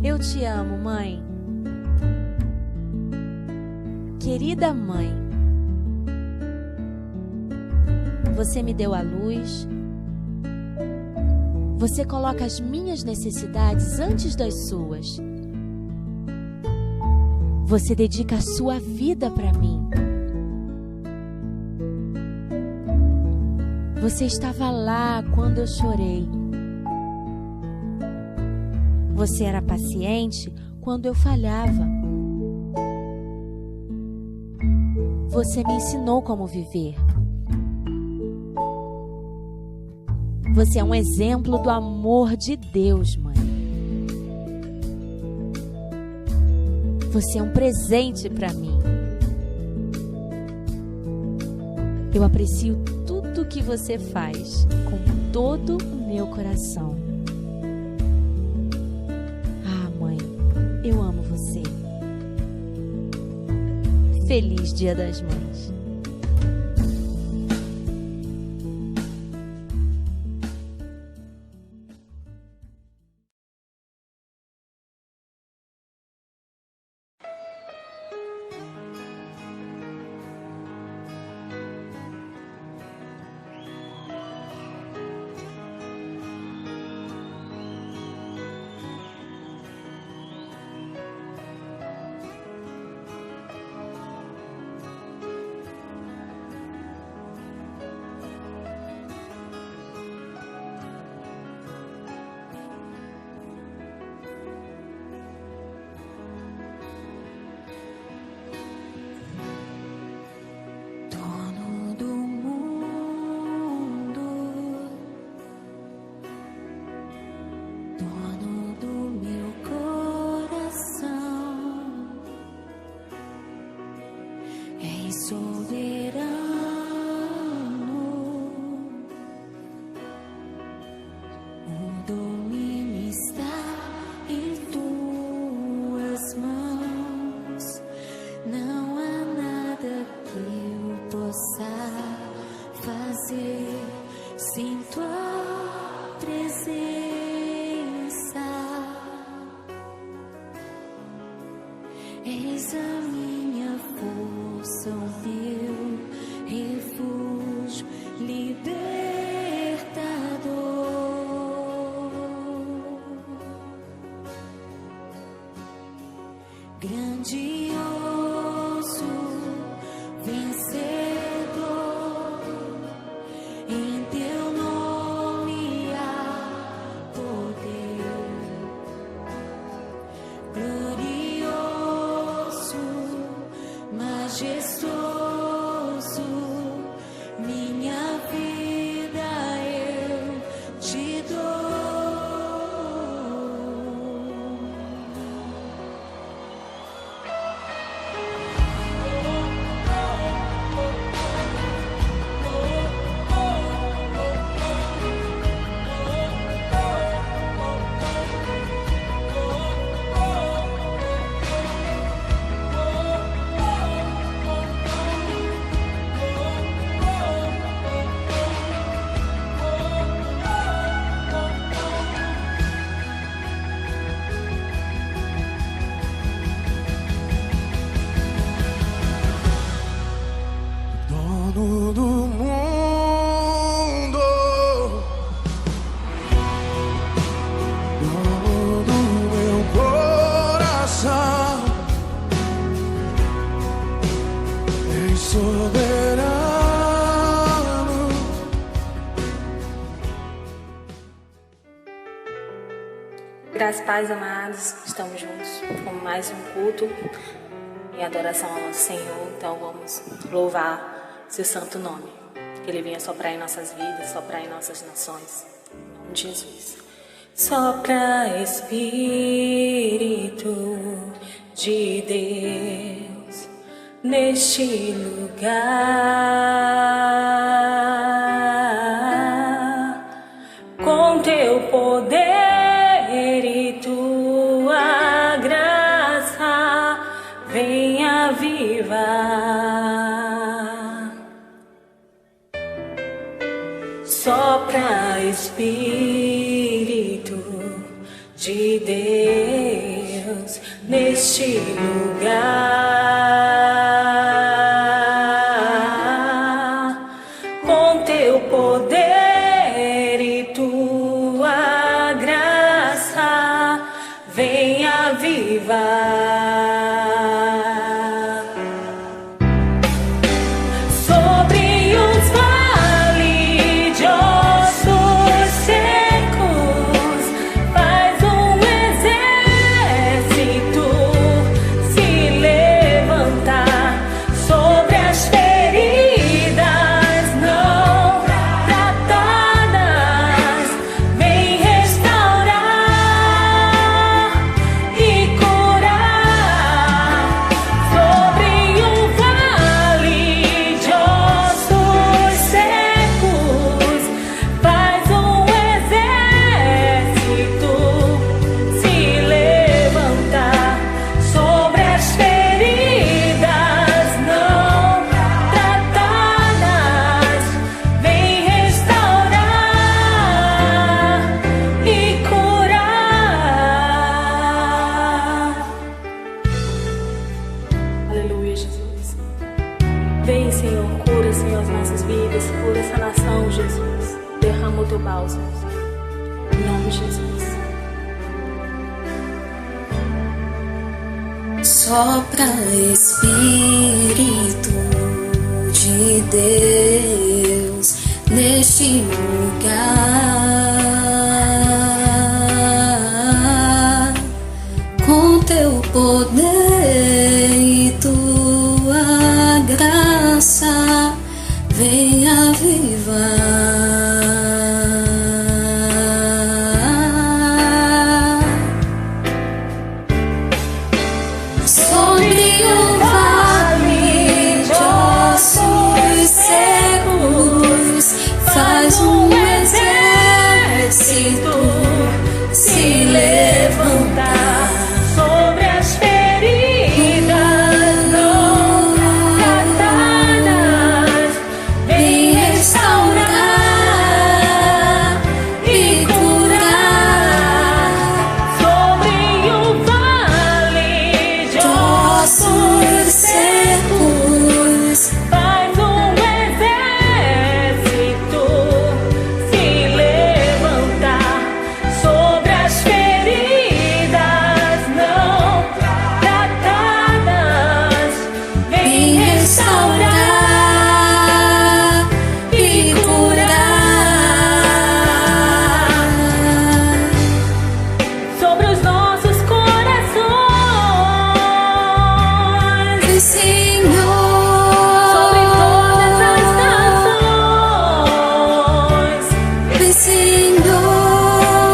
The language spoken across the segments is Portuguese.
Eu te amo, mãe. Querida mãe, você me deu a luz. Você coloca as minhas necessidades antes das suas. Você dedica a sua vida para mim. Você estava lá quando eu chorei. Você era paciente quando eu falhava. Você me ensinou como viver. Você é um exemplo do amor de Deus, mãe. Você é um presente para mim. Eu aprecio tudo que você faz com todo o meu coração. Ah, mãe, eu amo você. Feliz Dia das Mães. Graças, pais amados, estamos juntos com mais um culto e adoração ao nosso Senhor. Então vamos louvar seu santo nome, que Ele venha soprar em nossas vidas, soprar em nossas nações, em nome de Jesus. Sopra, Espírito de Deus, neste lugar, com teu poder e tua graça vem avivar. Sopra, Espírito de de Deus neste lugar, com teu poder e tua graça, vem avivar. Vem, Senhor, cura, Senhor, as nossas vidas, cura essa nação, Jesus. Derrama o teu bálsamo, em nome de Jesus. Sopra, Espírito de Deus, neste lugar, com teu poder e tua graça, vem avivar. Sobre o vale de ossos secos, faz um exército se levantar. Sobre as feridas não tratadas, vem restaurar e curar. Sobre o vale de ossos secos, faz um exército se levantar. Sobre as feridas não tratadas, vem restaurar e curar. sobre os nossos corações, Vem, Senhor, sobre todas as nações, vem, Senhor,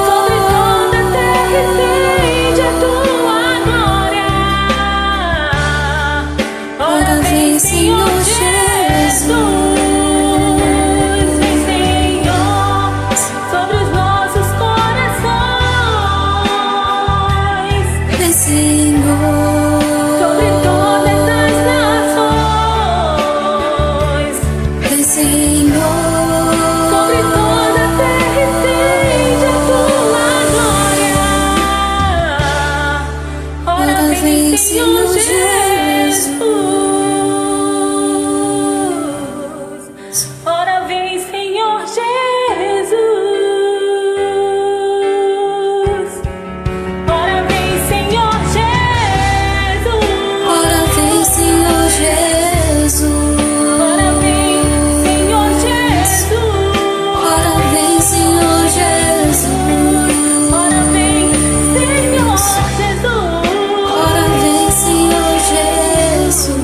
sobre toda a terra estende a tua glória. ora vem, Senhor Jesus. Vem, Senhor, sobre os nossos corações, Vem, Senhor, sobre todas as nações, vem, Senhor, sobre toda a terra estende a tua glória. Ora vem, Senhor Jesus. Ora vem, Senhor Jesus. Ora vem, Senhor Jesus. ora vem, Senhor Jesus. Ora vem, Senhor Jesus. Ora vem, Senhor Jesus. Ora vem, Senhor Jesus. Ora vem, Senhor Jesus.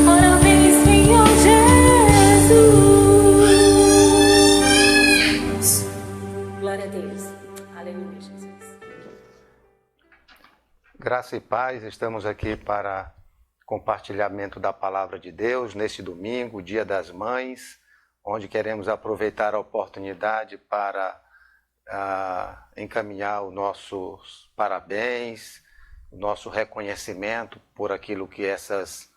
Ora vem, Senhor Jesus. Glória a Deus. Aleluia, Jesus. Graça e paz, estamos aqui para compartilhamento da Palavra de Deus neste domingo, Dia das Mães, onde queremos aproveitar a oportunidade para encaminhar os nossos parabéns, o nosso reconhecimento por aquilo que essas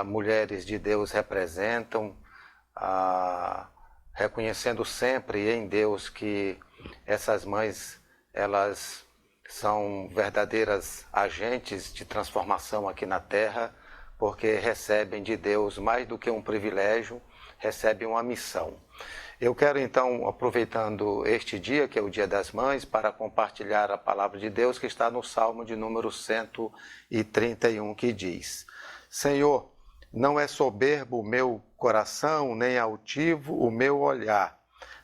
mulheres de Deus representam, reconhecendo sempre em Deus que essas mães, elas são verdadeiras agentes de transformação aqui na Terra, porque recebem de Deus mais do que um privilégio, recebem uma missão. Eu quero então, aproveitando este dia, que é o Dia das Mães, para compartilhar a palavra de Deus que está no Salmo de número 131, que diz: Senhor, não é soberbo o meu coração, nem altivo o meu olhar.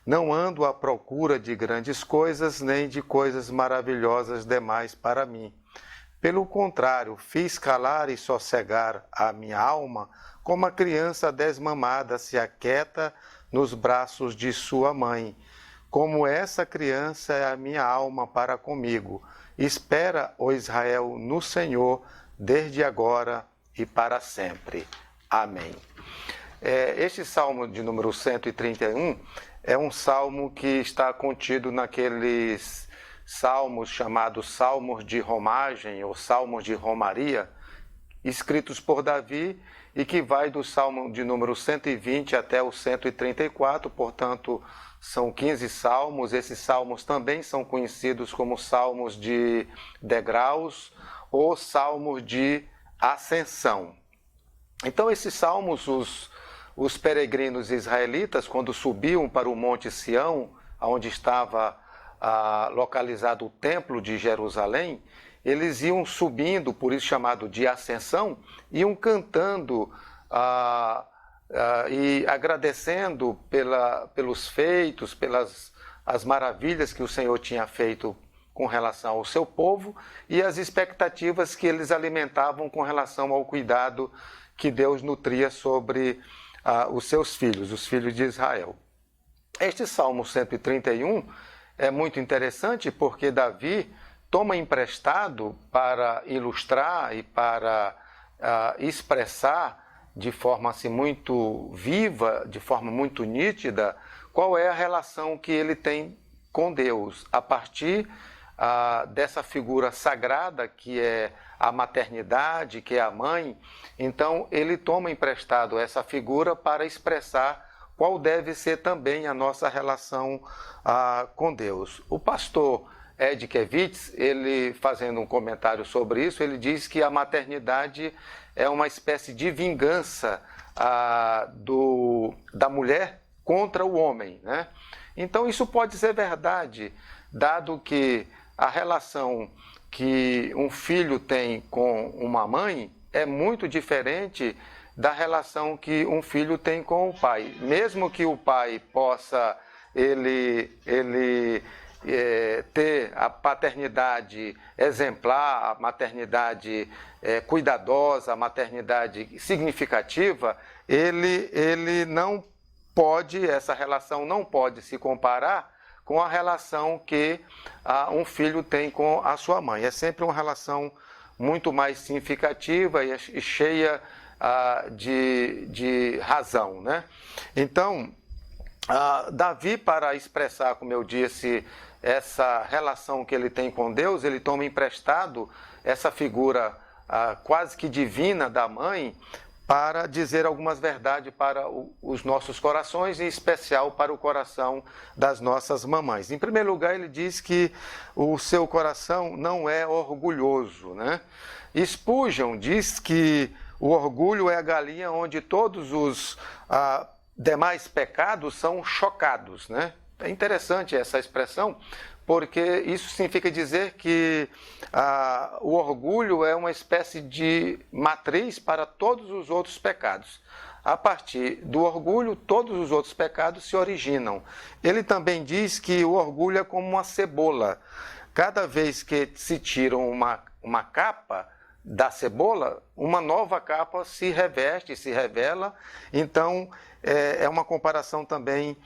Não ando à procura de grandes coisas, nem de coisas maravilhosas demais para mim. Pelo contrário, fiz calar e sossegar a minha alma, como a criança desmamada se aquieta nos braços de sua mãe. Como essa criança é a minha alma para comigo. Espera, ó Israel, no Senhor, desde agora e para sempre. Amém. Este salmo de número 131 é um salmo que está contido naqueles salmos chamados salmos de romagem ou salmos de romaria, escritos por Davi, e que vai do salmo de número 120 até o 134, portanto, são 15 salmos. Esses salmos também são conhecidos como salmos de degraus ou salmos de ascensão. Então, esses salmos, os peregrinos israelitas, quando subiam para o Monte Sião, onde estava localizado o Templo de Jerusalém, eles iam subindo, por isso chamado de ascensão, iam cantando e agradecendo pelos feitos, pelas as maravilhas que o Senhor tinha feito com relação ao seu povo e as expectativas que eles alimentavam com relação ao cuidado que Deus nutria sobre os seus filhos, os filhos de Israel. Este Salmo 131 é muito interessante porque Davi toma emprestado para ilustrar e para expressar de forma assim, muito viva, de forma muito nítida, qual é a relação que ele tem com Deus, a partir dessa figura sagrada que é a maternidade, que é a mãe. Então ele toma emprestado essa figura para expressar qual deve ser também a nossa relação com Deus. O pastor Ed Kevitz, ele fazendo um comentário sobre isso, ele diz que a maternidade é uma espécie de vingança da mulher contra o homem, né? Então isso pode ser verdade, dado que a relação que um filho tem com uma mãe é muito diferente da relação que um filho tem com o pai. Mesmo que o pai possa ter a paternidade exemplar, a maternidade cuidadosa, a maternidade significativa, ele não pode, essa relação não pode se comparar com a relação que um filho tem com a sua mãe. É sempre uma relação muito mais significativa e cheia de razão, né? Então, Davi, para expressar, como eu disse, essa relação que ele tem com Deus, ele toma emprestado essa figura quase que divina da mãe para dizer algumas verdades para os nossos corações, em especial para o coração das nossas mamães. Em primeiro lugar, ele diz que o seu coração não é orgulhoso, né? Spurgeon diz que o orgulho é a galinha onde todos os demais pecados são chocados, né? É interessante essa expressão, porque isso significa dizer que o orgulho é uma espécie de matriz para todos os outros pecados. A partir do orgulho, todos os outros pecados se originam. Ele também diz que o orgulho é como uma cebola. Cada vez que se tira uma capa da cebola, uma nova capa se reveste, se revela. Então, é uma comparação também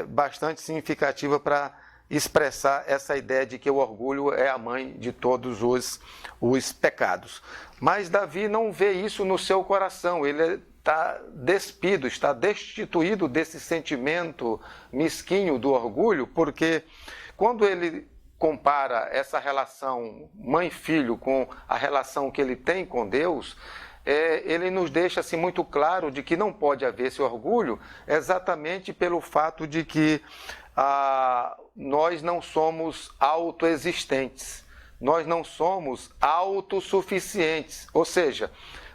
bastante significativa para expressar essa ideia de que o orgulho é a mãe de todos os pecados. Mas Davi não vê isso no seu coração, ele está despido, está destituído desse sentimento mesquinho do orgulho, porque quando ele compara essa relação mãe-filho com a relação que ele tem com Deus, ele nos deixa assim, muito claro de que não pode haver esse orgulho, exatamente pelo fato de que nós não somos autoexistentes. nós não somos autossuficientes, ou seja,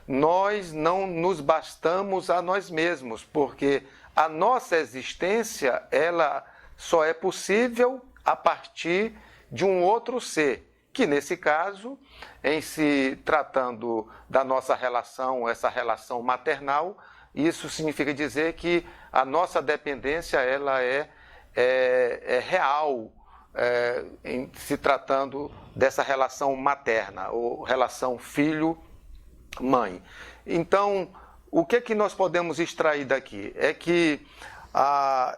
nós não nos bastamos a nós mesmos, porque a nossa existência, ela só é possível a partir de um outro ser, que nesse caso, em se tratando da nossa relação, essa relação maternal, isso significa dizer que a nossa dependência ela é real, em se tratando dessa relação materna, ou relação filho-mãe. Então, o que nós podemos extrair daqui? É que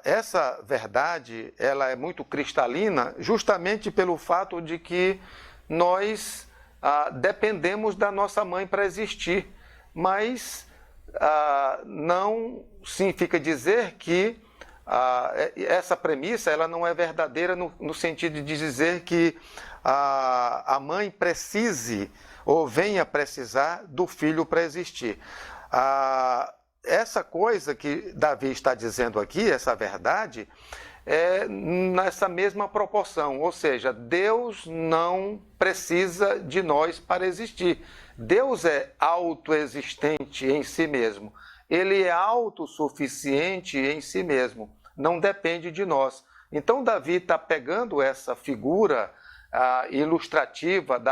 essa verdade ela é muito cristalina justamente pelo fato de que nós dependemos da nossa mãe para existir, mas não significa dizer que essa premissa ela não é verdadeira no sentido de dizer que a mãe precise ou venha precisar do filho para existir. Essa coisa que Davi está dizendo aqui, essa verdade, é nessa mesma proporção, ou seja, Deus não precisa de nós para existir. Deus é autoexistente em si mesmo. Ele é autossuficiente em si mesmo, não depende de nós. Então Davi está pegando essa figura ilustrativa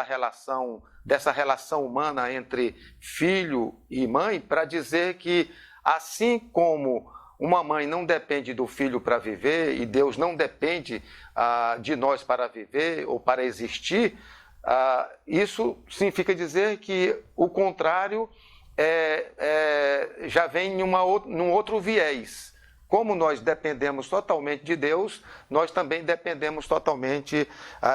dessa relação humana entre filho e mãe para dizer que assim como uma mãe não depende do filho para viver e Deus não depende de nós para viver ou para existir, isso significa dizer que o contrário já vem num outro viés. Como nós dependemos totalmente de Deus, nós também dependemos totalmente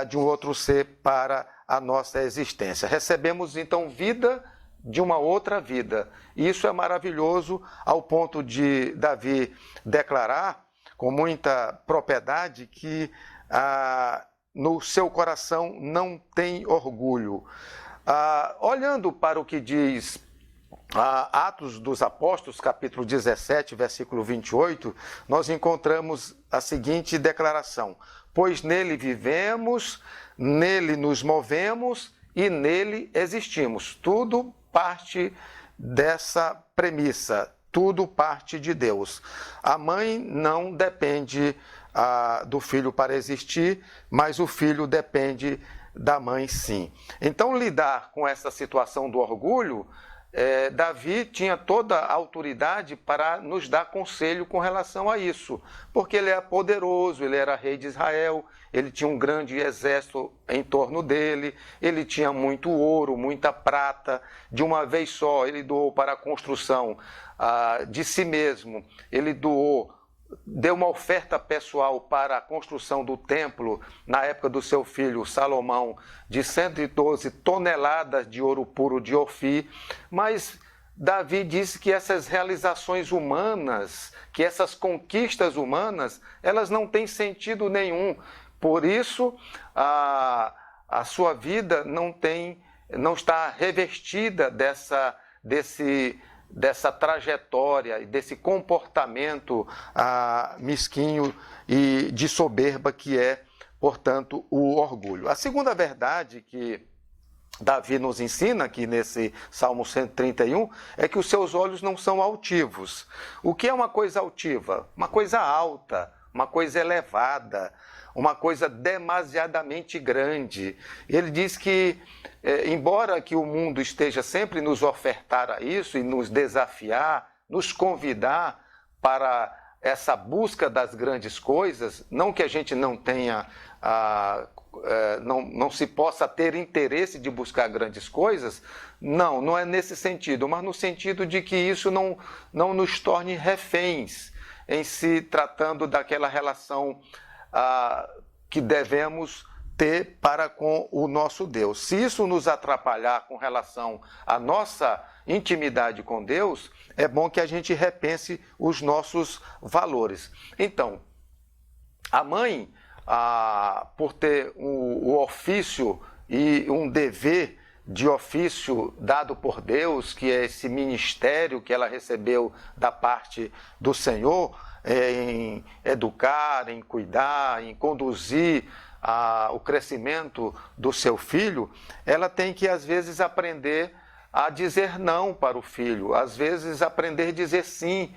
de um outro ser para a nossa existência. Recebemos então vida de uma outra vida. E isso é maravilhoso ao ponto de Davi declarar com muita propriedade que no seu coração não tem orgulho. Olhando para o que diz Atos dos Apóstolos, capítulo 17, versículo 28, nós encontramos a seguinte declaração: pois nele vivemos, nele nos movemos e nele existimos. Tudo parte dessa premissa, tudo parte de Deus. A mãe não depende do filho para existir, mas o filho depende da mãe sim. Então, lidar com essa situação do orgulho, Davi tinha toda a autoridade para nos dar conselho com relação a isso, porque ele é poderoso, ele era rei de Israel, ele tinha um grande exército em torno dele, ele tinha muito ouro, muita prata, de uma vez só ele doou para a construção de si mesmo, ele deu uma oferta pessoal para a construção do templo, na época do seu filho Salomão, de 112 toneladas de ouro puro de Ofir. Mas Davi disse que essas realizações humanas, que essas conquistas humanas, elas não têm sentido nenhum. Por isso, a sua vida não está revestida dessa trajetória, desse comportamento mesquinho e de soberba que é, portanto, o orgulho. A segunda verdade que Davi nos ensina aqui nesse Salmo 131 é que os seus olhos não são altivos. O que é uma coisa altiva? Uma coisa alta, uma coisa elevada, uma coisa demasiadamente grande. Ele diz que, embora que o mundo esteja sempre nos ofertar a isso e nos desafiar, nos convidar para essa busca das grandes coisas, não que a gente não tenha, não se possa ter interesse de buscar grandes coisas, não é nesse sentido, mas no sentido de que isso não nos torne reféns em se tratando daquela relação que devemos ter para com o nosso Deus. Se isso nos atrapalhar com relação à nossa intimidade com Deus, é bom que a gente repense os nossos valores. Então, a mãe, por ter o ofício e um dever de ofício dado por Deus, que é esse ministério que ela recebeu da parte do Senhor, em educar, em cuidar, em conduzir o crescimento do seu filho, ela tem que, às vezes, aprender a dizer não para o filho, às vezes aprender a dizer sim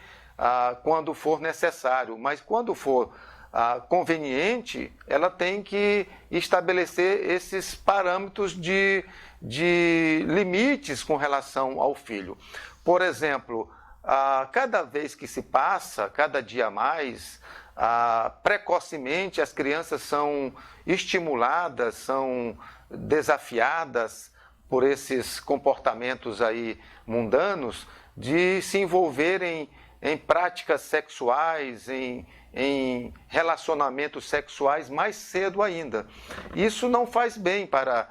quando for necessário, mas quando for conveniente, ela tem que estabelecer esses parâmetros de limites com relação ao filho. Por exemplo, cada vez que se passa, cada dia mais, precocemente as crianças são estimuladas, são desafiadas por esses comportamentos aí mundanos de se envolverem em práticas sexuais, em relacionamentos sexuais mais cedo ainda. Isso não faz bem para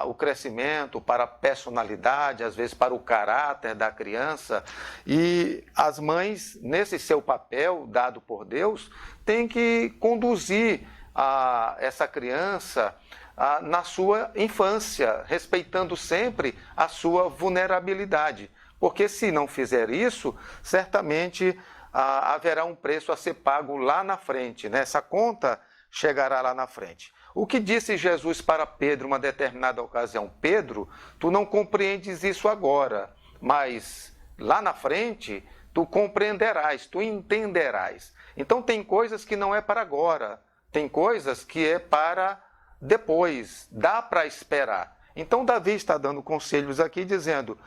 o crescimento, para a personalidade, às vezes para o caráter da criança. E as mães, nesse seu papel dado por Deus, têm que conduzir essa criança na sua infância, respeitando sempre a sua vulnerabilidade. Porque se não fizer isso, certamente haverá um preço a ser pago lá na frente, né? Essa conta chegará lá na frente. O que disse Jesus para Pedro uma determinada ocasião? Pedro, tu não compreendes isso agora, mas lá na frente tu compreenderás, tu entenderás. Então tem coisas que não é para agora, tem coisas que é para depois, dá para esperar. Então Davi está dando conselhos aqui dizendo,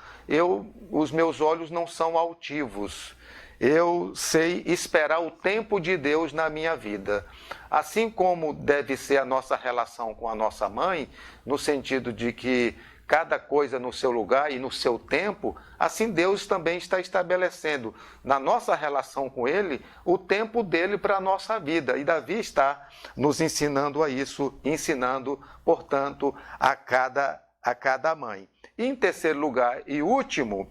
os meus olhos não são altivos, eu sei esperar o tempo de Deus na minha vida. Assim como deve ser a nossa relação com a nossa mãe, no sentido de que cada coisa no seu lugar e no seu tempo, assim Deus também está estabelecendo na nossa relação com Ele o tempo dele para a nossa vida. E Davi está nos ensinando a isso, ensinando, portanto, a cada mãe. E em terceiro lugar e último,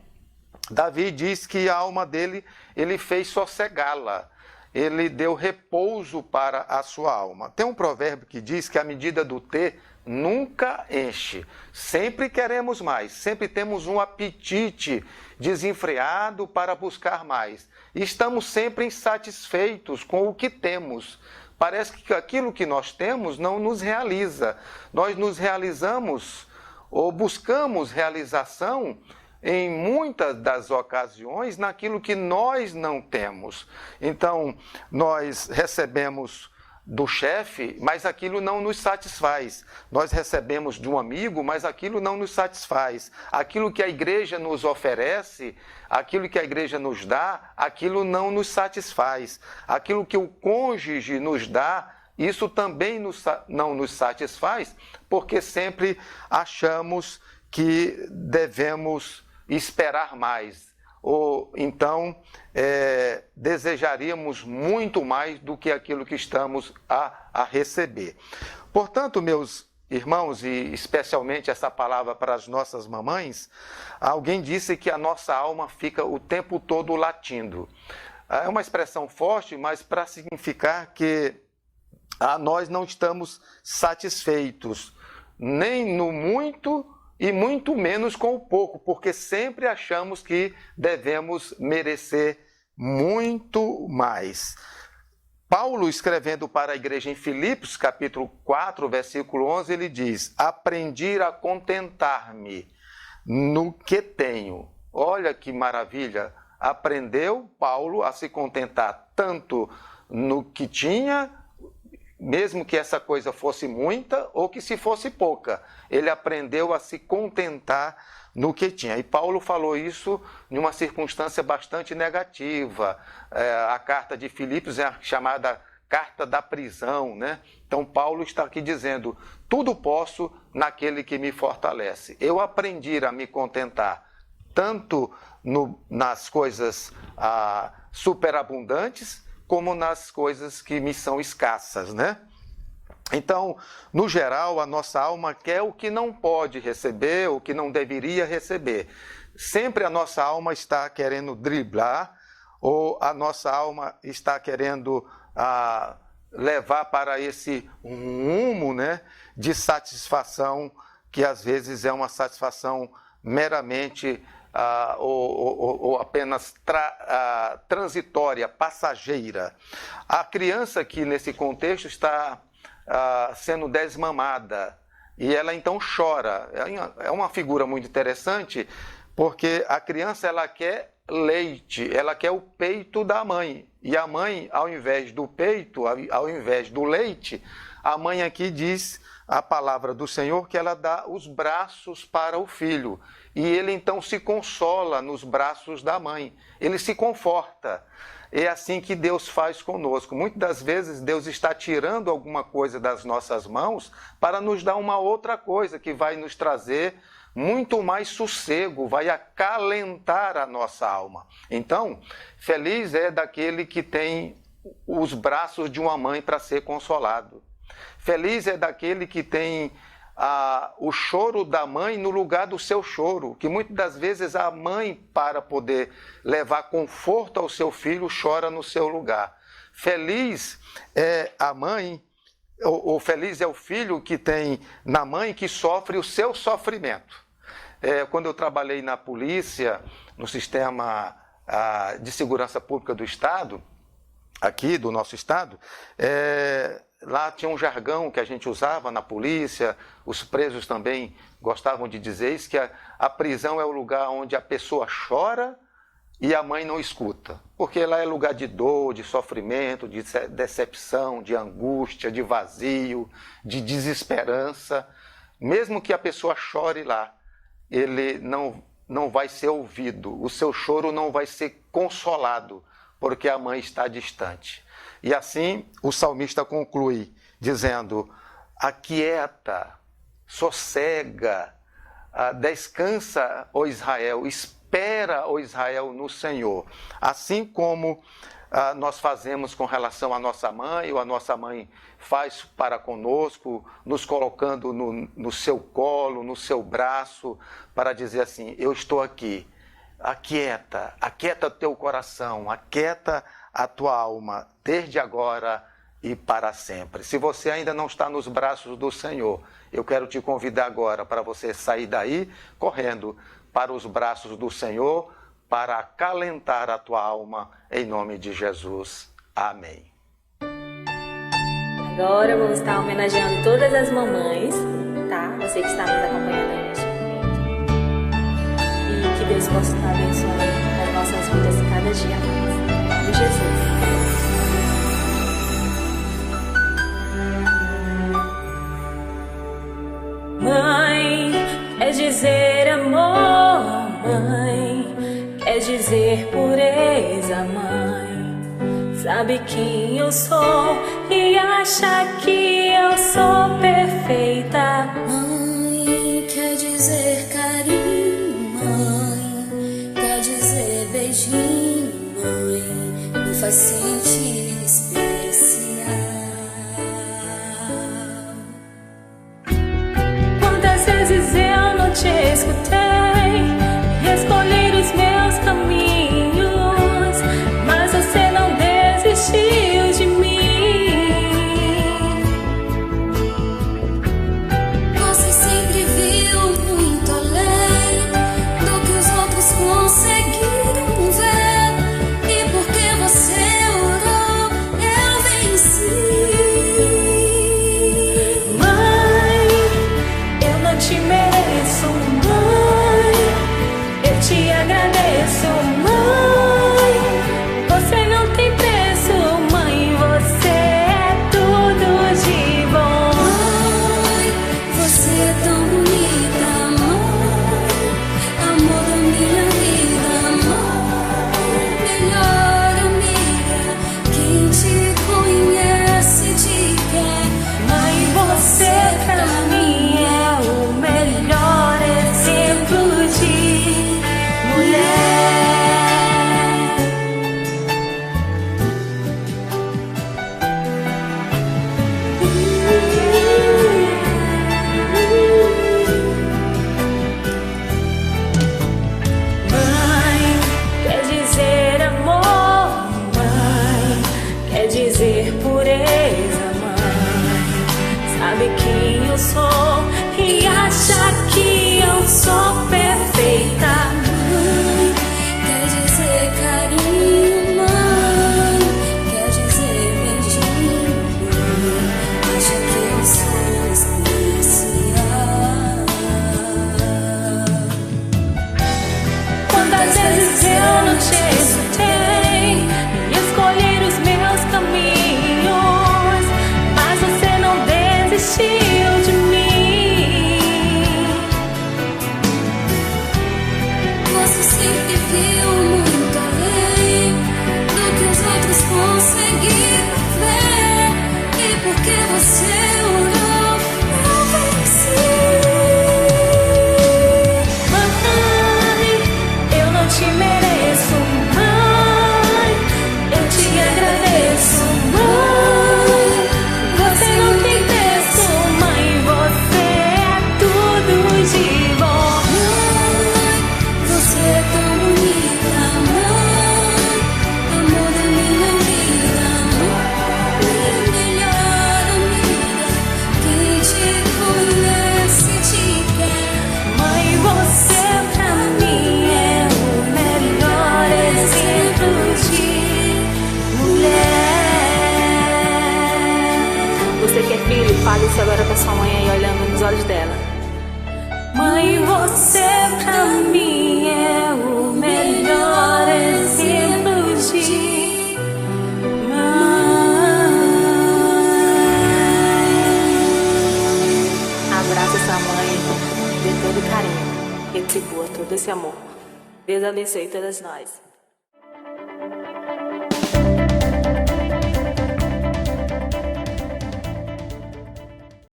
Davi diz que a alma dele, ele fez sossegá-la. Ele deu repouso para a sua alma. Tem um provérbio que diz que a medida do ter nunca enche. Sempre queremos mais, sempre temos um apetite desenfreado para buscar mais. E estamos sempre insatisfeitos com o que temos. Parece que aquilo que nós temos não nos realiza. Nós nos realizamos ou buscamos realização em muitas das ocasiões naquilo que nós não temos. Então, nós recebemos do chefe, mas aquilo não nos satisfaz. Nós recebemos de um amigo, mas aquilo não nos satisfaz. Aquilo que a igreja nos oferece, aquilo que a igreja nos dá, aquilo não nos satisfaz. Aquilo que o cônjuge nos dá, isso também não nos satisfaz, porque sempre achamos que devemos esperar mais, ou então desejaríamos muito mais do que aquilo que estamos a receber. Portanto, meus irmãos, e especialmente essa palavra para as nossas mamães, alguém disse que a nossa alma fica o tempo todo latindo. É uma expressão forte, mas para significar que nós não estamos satisfeitos, nem no muito e muito menos com o pouco, porque sempre achamos que devemos merecer muito mais. Paulo, escrevendo para a igreja em Filipos, capítulo 4, versículo 11, ele diz, aprendi a contentar-me no que tenho. Olha que maravilha! Aprendeu Paulo a se contentar tanto no que tinha, mesmo que essa coisa fosse muita ou que se fosse pouca. Ele aprendeu a se contentar no que tinha. E Paulo falou isso em uma circunstância bastante negativa. A carta de Filipos é a chamada carta da prisão, né? Então Paulo está aqui dizendo, tudo posso naquele que me fortalece. Eu aprendi a me contentar tanto nas coisas superabundantes, como nas coisas que me são escassas, né? Então, no geral, a nossa alma quer o que não pode receber, o que não deveria receber. Sempre a nossa alma está querendo driblar, ou a nossa alma está querendo levar para esse rumo, né, de satisfação, que às vezes é uma satisfação meramente ou apenas transitória, passageira. A criança que nesse contexto está sendo desmamada. E ela então chora. É uma figura muito interessante, porque a criança ela quer leite, ela quer o peito da mãe. E a mãe, ao invés do peito, ao invés do leite, a mãe aqui diz a palavra do Senhor que ela dá os braços para o filho. E ele então se consola nos braços da mãe. Ele se conforta. É assim que Deus faz conosco. Muitas das vezes Deus está tirando alguma coisa das nossas mãos para nos dar uma outra coisa que vai nos trazer muito mais sossego, vai acalentar a nossa alma. Então, feliz é daquele que tem os braços de uma mãe para ser consolado. Feliz é daquele que tem o choro da mãe no lugar do seu choro, que muitas das vezes a mãe, para poder levar conforto ao seu filho, chora no seu lugar. Feliz é a mãe, ou feliz é o filho que tem na mãe que sofre o seu sofrimento. Quando eu trabalhei na polícia, no sistema de segurança pública do Estado, aqui do nosso Estado, lá tinha um jargão que a gente usava na polícia, os presos também gostavam de dizer isso, que a prisão é o lugar onde a pessoa chora e a mãe não escuta. Porque lá é lugar de dor, de sofrimento, de decepção, de angústia, de vazio, de desesperança. Mesmo que a pessoa chore lá, ele não vai ser ouvido, o seu choro não vai ser consolado, porque a mãe está distante. E assim o salmista conclui, dizendo: aquieta, sossega, descansa, ó Israel, espera, ó Israel, no Senhor. Assim como nós fazemos com relação à nossa mãe, ou a nossa mãe faz para conosco, nos colocando no seu colo, no seu braço, para dizer assim: eu estou aqui. Aquieta teu coração, aquieta a tua alma, desde agora e para sempre. Se você ainda não está nos braços do Senhor, eu quero te convidar agora para você sair daí, correndo para os braços do Senhor, para acalentar a tua alma, em nome de Jesus. Amém. Agora vamos estar homenageando todas as mamães, tá? Você que está nos acompanhando aí neste momento. E que Deus possa estar abençoando as nossas vidas cada dia mais. Em nome de Jesus. Mãe, quer dizer amor, mãe, quer dizer pureza, mãe. Sabe quem eu sou e acha que eu sou perfeita. Mãe, quer dizer carinho, mãe, quer dizer beijinho, mãe, me faz sentir especial. Quantas vezes eu não te escutei e escolhi os meus caminhos, mas você não desistiu de mim. Você sempre viu muito além do que os outros conseguiram ver, e porque você orou, eu venci. Mãe, eu não te mereço, mãe, eu te agradeço, mãe. Você não tem preço, mãe, você é tudo de bom. Mãe, você é tão bonita, mãe, amor da minha vida, mãe, melhor amiga, quem te conhece te quer. Mãe, você pra mim é o melhor exemplo. Abraça agora pra sua mãe aí, olhando nos olhos dela. Mãe, você pra mim é o melhor exemplo de mãe. Abraça essa mãe, dê todo carinho, retribua todo esse amor. Deus abençoe todas nós.